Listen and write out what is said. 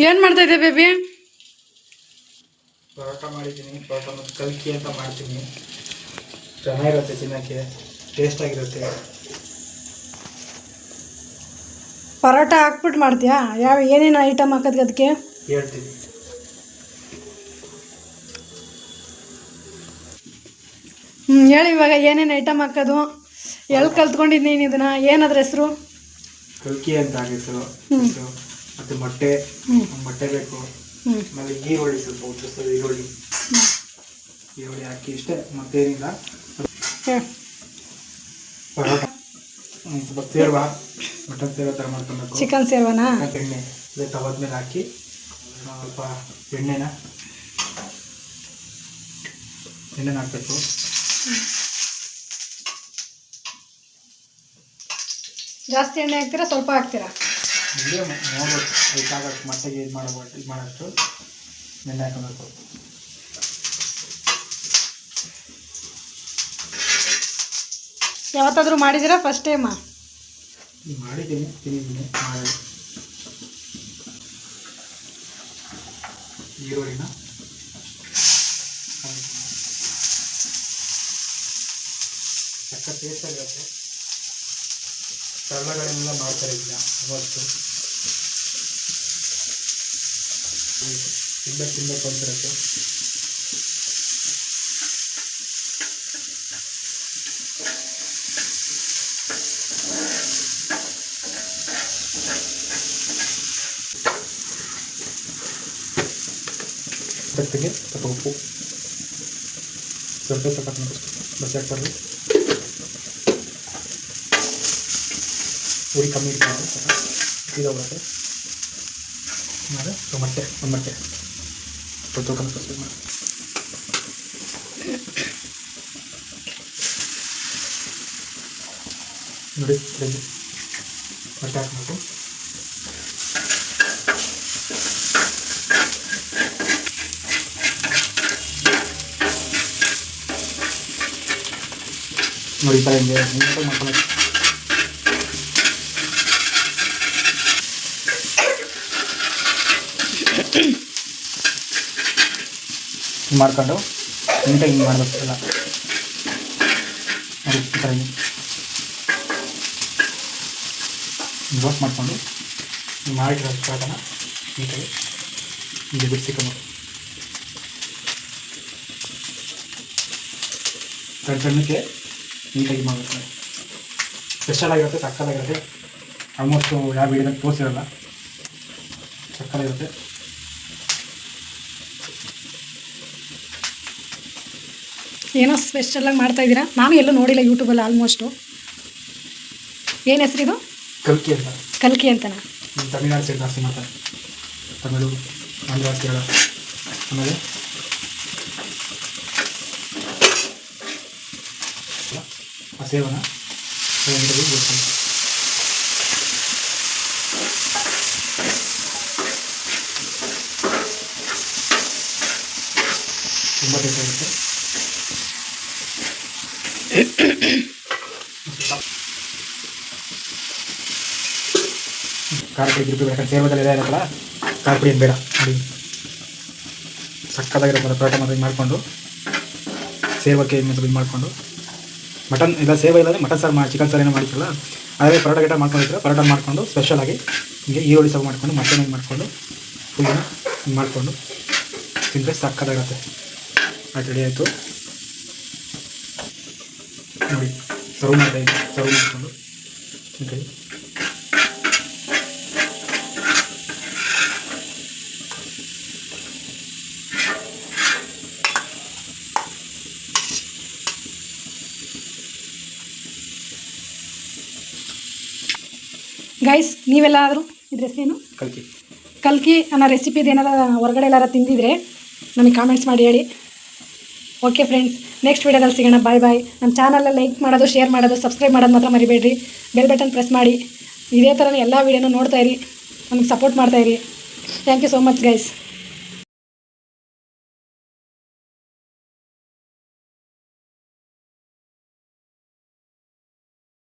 ಏನು ಮಾಡ್ತಾ ಇದ್ದೆ ಬೇಬಿ? ಪರೋಟ ಮಾಡಿದ್ದೀನಿ. ಪರೋಟ ಮತ್ತು ಕಲ್ಕಿ ಅಂತ ಮಾಡ್ತೀನಿ. ಚೆನ್ನಾಗಿರುತ್ತೆ, ತಿನ್ನೋಕ್ಕೆ ಟೇಸ್ಟಾಗಿರುತ್ತೆ. ಪರೋಟ ಹಾಕ್ಬಿಟ್ಟು ಮಾಡ್ತೀಯಾ? ಏನೇನು ಐಟಮ್ ಹಾಕೋದು ಅದಕ್ಕೆ ಹೇಳ್ತೀನಿ. ಹೇಳಿ ಇವಾಗ ಏನೇನು ಐಟಮ್ ಹಾಕೋದು, ಎಲ್ಲಿ ಕಲ್ತ್ಕೊಂಡಿದ್ದೀನಿ ಇದನ್ನ, ಏನಾದ್ರ ಹೆಸರು? ಕಲ್ಕಿ ಅಂತ ಹೆಸರು. ಮತ್ತು ಮೊಟ್ಟೆ ಬೇಕು. ಆಮೇಲೆ ಈರುಳ್ಳಿ, ಸ್ವಲ್ಪ ಉತ್ತರಿಸೋದು ಈರುಳ್ಳಿ ಹಾಕಿ ಇಷ್ಟೇ, ಮತ್ತೇನಿಲ್ಲ. ಪರೋಟ ಸ್ವಲ್ಪ ಸೇರ್ವಾ, ಮಟನ್ ಸೇರ್ವ ಥರ ಮಾಡ್ಕೊಬೇಕು. ಚಿಕನ್ ಸೇರ್ವನಾ? ಎಣ್ಣೆ ತವದ ಮೇಲೆ ಹಾಕಿ ಸ್ವಲ್ಪ ಎಣ್ಣೆನ ಹಾಕಬೇಕು. ಜಾಸ್ತಿ ಎಣ್ಣೆ ಹಾಕ್ತೀರಾ ಸ್ವಲ್ಪ ಹಾಕ್ತೀರಾ? ಮೀಡಿಯಮ್ ನೋಡ್ಬೇಕು, ಅದಕ್ಕಾಗಕ್ಕೆ ಮಟ್ಟಿಗೆ ಇದು ಮಾಡೋಷ್ಟು ಎಣ್ಣೆ ಹಾಕಬೇಕು. ಯಾವತ್ತಾದರೂ ಮಾಡಿದ್ದೀರಾ? ಫಸ್ಟ್ ಟೈಮಾ? ಮಾಡಿದ್ದೀನಿ, ತಿಂದಿದ್ದೀನಿ. ಮಾಡಿ ಈರುಳ್ಳಿನ ಸಕ್ಕ ಟೇಸ್ಟಾಗಿರುತ್ತೆ. ಸ್ಥಳಗಳೆಲ್ಲ ಮಾಡ್ತಾರೆ ಇಲ್ಲ ಅವತ್ತು ತಿನ್ಬೇಕು ಅಂತಿರುತ್ತೆ. ಜೊತೆಗೆ ಸ್ವಲ್ಪ ಉಪ್ಪು, ಸ್ವಲ್ಪ ಬಸಿ ಹಾಕ್ಬಾರ್ದು, ಉರಿ ಕಮ್ಮಿ ಇಟ್ಕೊಂಡು ಇದಾಗುತ್ತೆ. ಆಮೇಲೆ ಒಂದು ಮೊಟ್ಟೆ ತೊಳ್ಕೊಂಡು ಫಸ್ಟ್ ಮಾಡಿ ನೋಡಿ. ಮೊಟ್ಟೆ ಹಾಕಬೇಕು. ನೋಡಿ ಈ ಥರ ಹಿಂಗೆ ನೀಟಾಗಿ ಮಾಡ್ಕೊಬೇಕು. ಮಾಡ್ಕೊಂಡು ನೀಟಾಗಿ ಹಿಂಗೆ ಮಾಡಬೇಕು ಎಲ್ಲ. ನೋಡಿ ಈ ಥರ ಹಿಂಗೆ ರೋಸ್ಟ್ ಮಾಡಿಕೊಂಡು ಮಾಡಿರೋ ಪರೋಟನ ನೀಟಾಗಿ ಹಿಂಗೆ ಬಿಡಿಸಿಕೊಂಡು ಸಣ್ಣಕ್ಕೆ ನೀಟಾಗಿ ಮಾಡಬೇಕು. ಸ್ಪೆಷಲ್ ಆಗಿರುತ್ತೆ, ಸಕ್ಕತ್ತಾಗಿರುತ್ತೆ. ಆಲ್ಮೋಸ್ಟು ಯಾವ ವಿಡಿಯೋದಾಗ ತೋರಿಸಿರಲ್ಲ, ಸಕ್ಕತ್ತಾಗಿರುತ್ತೆ. ಏನೋ ಸ್ಪೆಷಲಾಗಿ ಮಾಡ್ತಾಯಿದ್ದೀರಾ? ನಾನು ಎಲ್ಲೂ ನೋಡಿಲ್ಲ ಯೂಟ್ಯೂಬಲ್ಲಿ ಆಲ್ಮೋಸ್ಟು. ಏನು ಹೆಸರಿದು? ಕಲ್ಕಿ ಅಂತ. ಕಲ್ಕಿ ಅಂತನಾ? ತಮಿಳ್ನಾಡು ಸೈಡ್ ಜಾಸ್ತಿ ಮಾಡ್ತಾರೆ. ತಮಿಳು, ಆಂಧ್ರ, ಕೇರಳ. ಆಮೇಲೆ ಆ ಸೇವನ ನೀಟಾಗಿ ಗೋಸ್ಕೊಂಡು ತುಂಬ ಟೇಸ್ಟಾಗಿರುತ್ತೆ. ಖಾರ ಪುಡಿ ಗಿರ್ಪಿ ಬೇಡ, ಸೇವದಲ್ಲಿ ಇದೆ ಇರುತ್ತಲ್ಲ, ಖಾರ ಪುಡಿ ಏನು ಬೇಡ. ನೋಡಿ ಸಕ್ಕತ್ತಾಗಿರುತ್ತೆ. ಪರೋಟ ಮಾಡಿ ಮಾಡಿಕೊಂಡು ಸೇವಕ್ಕೆ ಇದು ಮಾಡಿಕೊಂಡು ಮಟನ್ ಇಲ್ಲ, ಸೇವ ಇಲ್ಲದೆ ಮಟನ್ ಸಾರು ಚಿಕನ್ ಸಾರು ಏನೋ ಮಾಡಿರಲ್ಲ, ಅದೇ ಪರೋಟ ಗಿಟ ಮಾಡ್ಕೊಂಡಿರ್ತಾರೆ. ಪರೋಟ ಮಾಡಿಕೊಂಡು ಸ್ಪೆಷಲಾಗಿ ಹಿಂಗೆ ಈರುಳ್ಳಿ ಸರ್ವ್ ಮಾಡಿಕೊಂಡು ಮಟನ್ ಮಾಡಿಕೊಂಡು ಫುಲ್ನ ಹಿಂಗೆ ಮಾಡಿಕೊಂಡು ತಿಂದರೆ ಸಕ್ಕತ್ತಾಗಿರುತ್ತೆ. ಅದು ರೆಡಿ ಆಯಿತು. ನೋಡಿ ಸರ್ವ್ ಮಾಡ್ತಾಯಿದ್ದೆ, ಸರ್ವ್ ಮಾಡಿಕೊಂಡು ತಿಂತೀವಿ. ಗೈಸ್, ನೀವೆಲ್ಲಾದರೂ ಇದ್ರ ಹೆಸರೇನು? ಕಲ್ಕಿ ಅನ್ನೋ ರೆಸಿಪಿದು ಏನಾರ ಹೊರಗಡೆ ಎಲ್ಲಾರ ತಿಂದಿದ್ರೆ ನಮಗೆ ಕಾಮೆಂಟ್ಸ್ ಮಾಡಿ ಹೇಳಿ. ಓಕೆ ಫ್ರೆಂಡ್ಸ್, ನೆಕ್ಸ್ಟ್ ವಿಡಿಯೋದಲ್ಲಿ ಸಿಗೋಣ. ಬಾಯ್ ಬಾಯ್. ನಮ್ಮ ಚಾನಲಲ್ಲಿ ಲೈಕ್ ಮಾಡೋದು, ಶೇರ್ ಮಾಡೋದು, ಸಬ್ಸ್ಕ್ರೈಬ್ ಮಾಡೋದು ಮಾತ್ರ ಮರಿಬೇಡ್ರಿ. ಬೆಲ್ ಬಟನ್ ಪ್ರೆಸ್ ಮಾಡಿ. ಇದೇ ಥರ ಎಲ್ಲ ವೀಡಿಯೋನ ನೋಡ್ತಾಯಿರಿ, ನಮಗೆ ಸಪೋರ್ಟ್ ಮಾಡ್ತಾಯಿರಿ. Thank you so much guys.